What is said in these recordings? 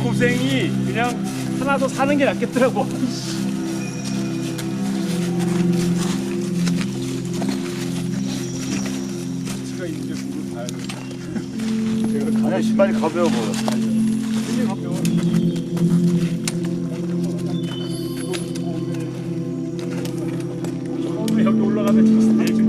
고생이 그냥 하나 더 사는 게 낫겠더라고. 치가 있는데 물을 봐야 돼. 아니야, 신발이 가벼워 보여. 굉장히 가벼워. 처음에 여기 올라가면 진짜 되지.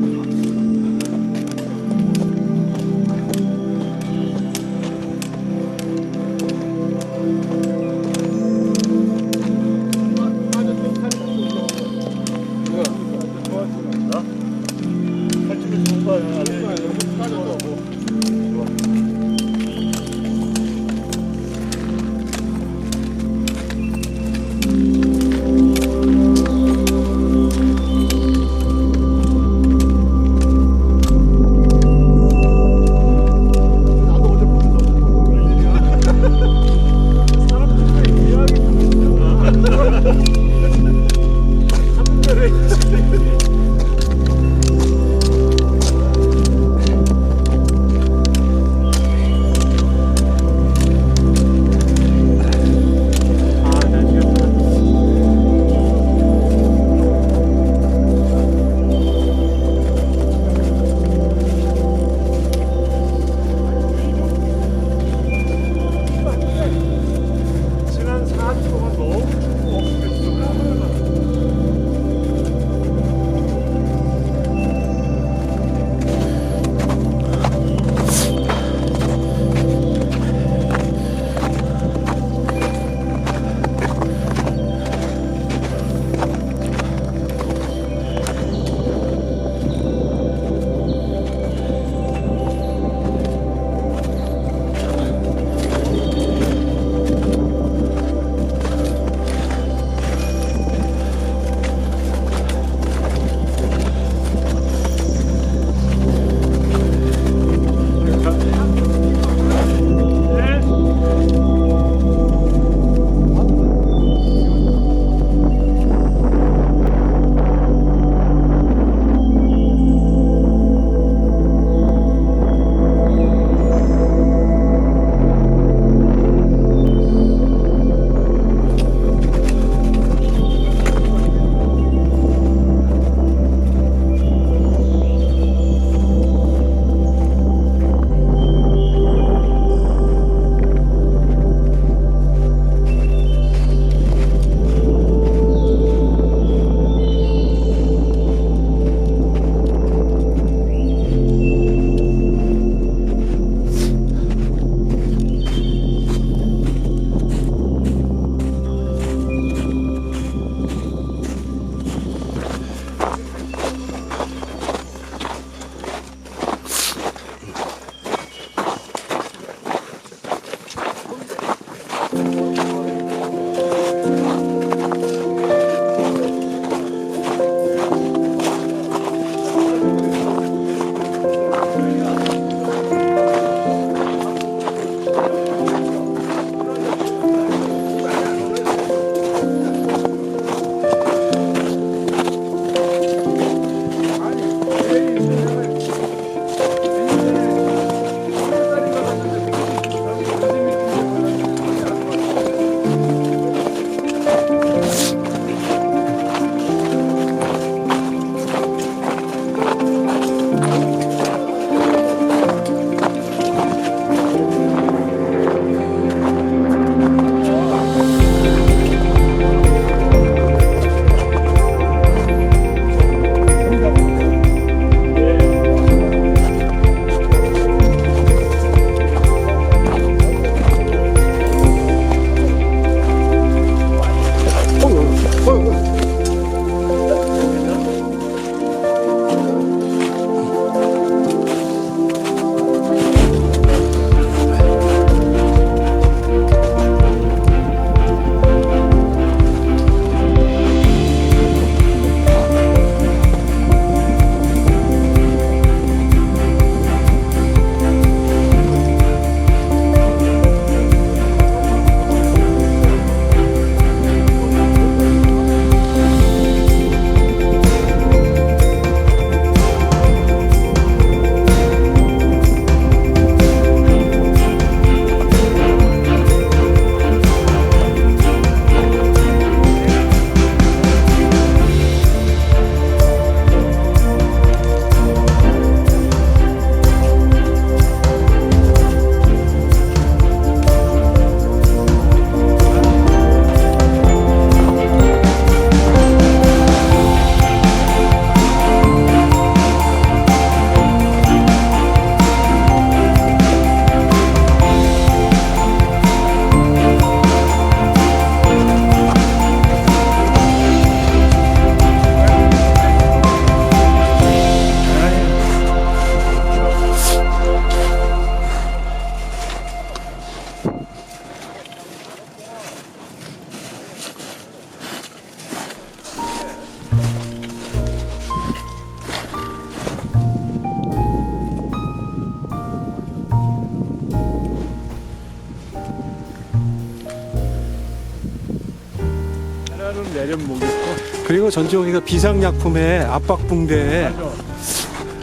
하나는 내려먹겠고. 그리고 전지용이가 비상약품에 압박붕대에 맞아.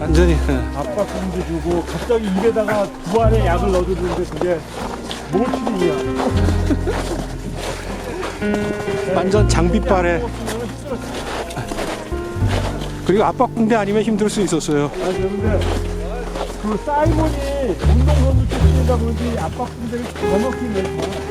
완전히 압박감도 주고 갑자기 입에다가 두 알의 약을 넣어주는데 그게 모치링이야. 완전 장비빨에. 그리고 압박붕대 아니면 힘들 수 있었어요. 아 근데 그 사이먼이 운동선수 출신이다 보니 압박감들이 더 넣긴 해.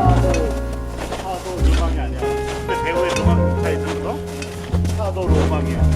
사도 로망이 아니야. 근데 배우의 로망 다 있는 거? 사도 로망이야.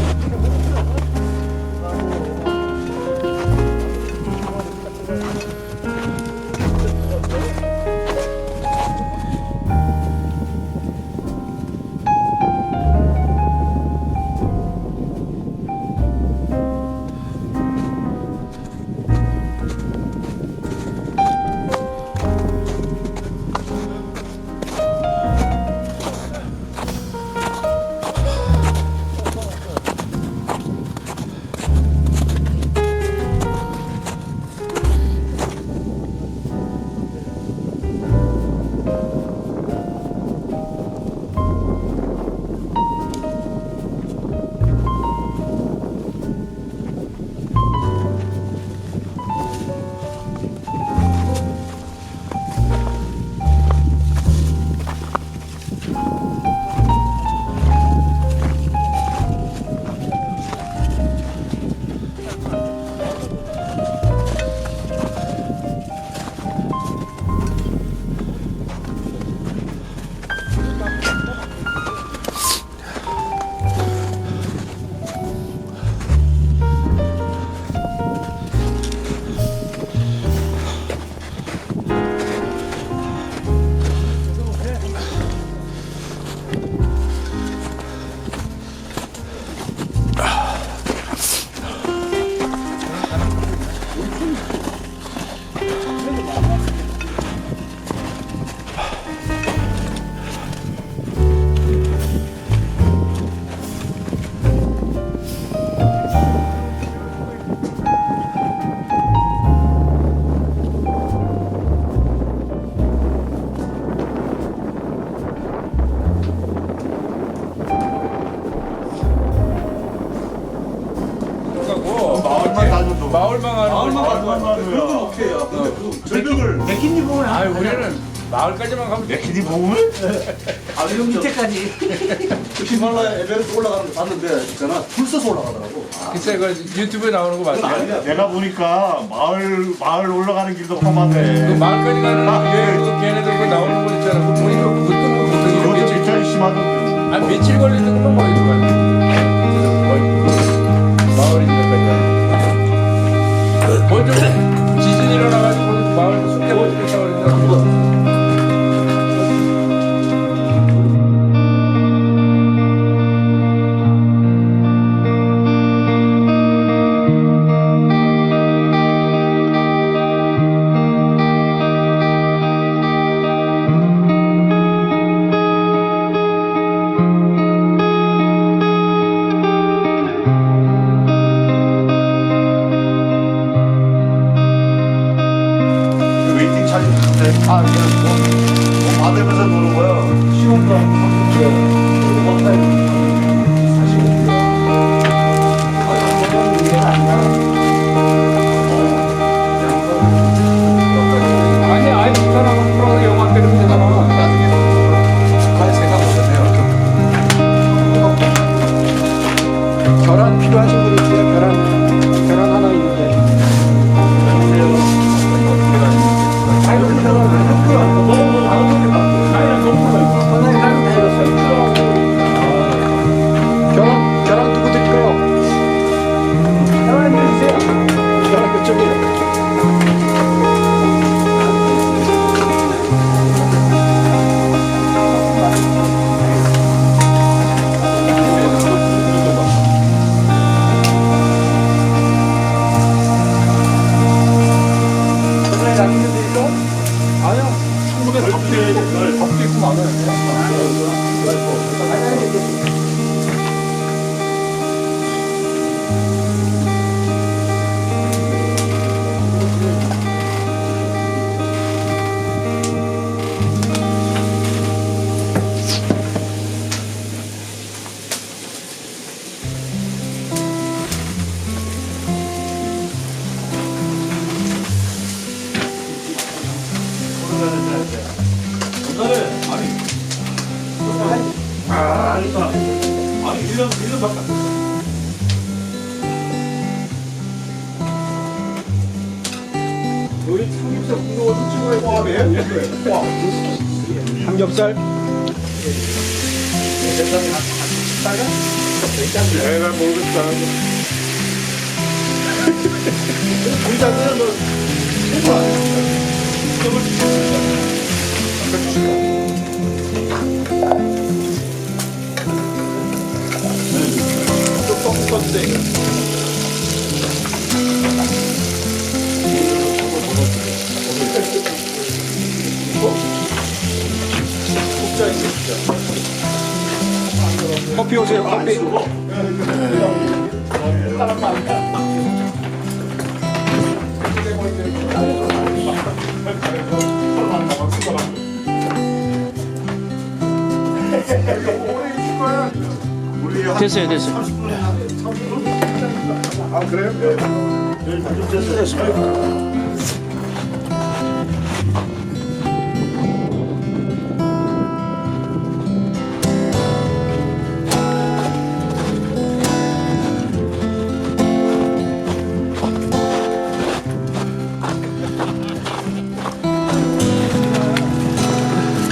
맥힌지 보면 아, 우리는 마을까지만 가면 돼. 맥키니 보물? 그 밑에까지 히말라야 에베레스트 올라가는 거 봤는데 있잖아 줄 서서 올라가더라고. 글쎄, 그 유튜브에 나오는 거 맞아요? 내가 보니까 마을 올라가는 길도 그 험한데. 마을까지 가는 여행도 걔네들 그 나오는 거 있잖아. 그 보니까 그것도 뭐 보통 그것도 며칠, 굉장히 심하던데. 한 며칠 걸리는 것만 거의 들어가네. 거의 그 마을인데까지. 먼저 지진이 일어나가지고 마을 숙해버리겠다고 그러니까 웨이팅 차지 있는데. 아 그냥 뭐 받으면서 노는 거야. 시험도 안 보고 원타임 45kg. 아니, 아예 북한하고 프로 영화 때리면 되잖아. 북한에 생각 못했네요. 계란 필요하신 분 있어요? 계란 하나 있는데. 저쪽이에요. 아니야. 충분히 밥도 있고 많아요. 아니 1년밖에 안 됐어. 여기 삼겹살 운동을 좀 찍어야 돼. 와, 삼겹살. 내가 모르겠다. 의자는 너 커피 오세요. 커피. 됐어요, 됐어요. 아, 그래요?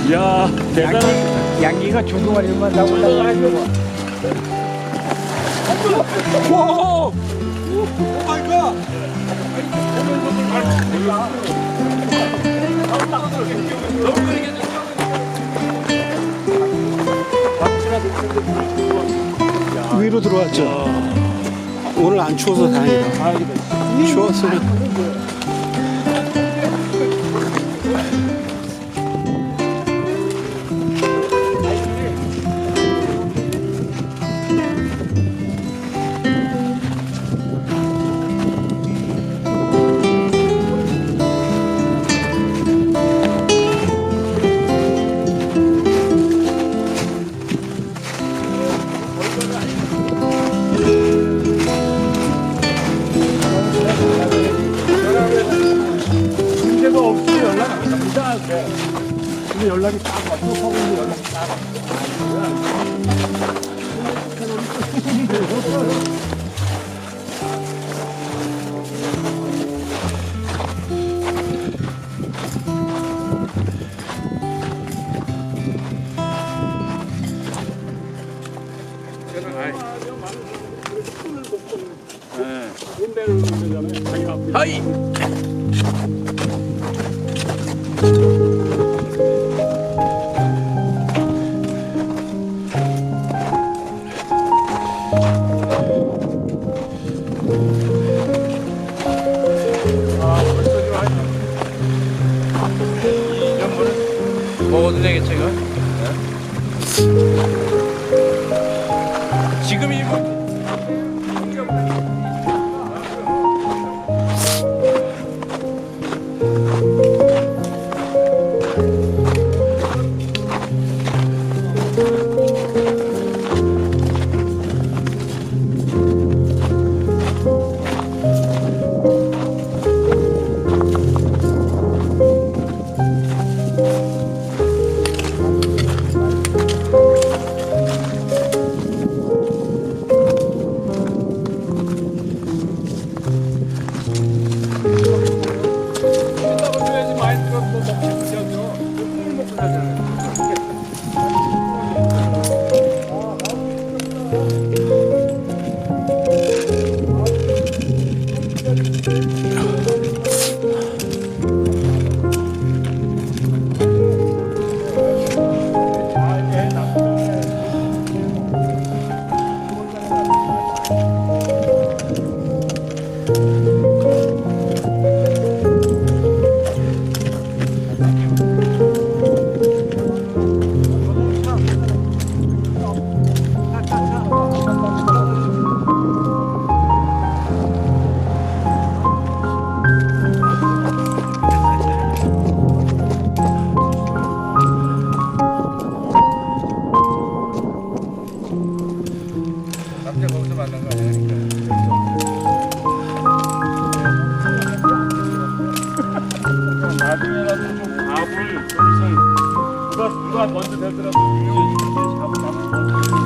이야 대단한. 양기가 조종아리만 다 올라가고. 오! 마이 갓! 위로 들어왔죠. 오늘 안 추워서 다행이다. 추웠으면. 문제가 없이 연락 안 합니다. 근데 연락이 딱 왔고 하고 연락이 딱 하이! 먹어도 되겠죠, 이거? 지금 이거 누가 먼저 되더라도 이게 잡으면 먼저 되고.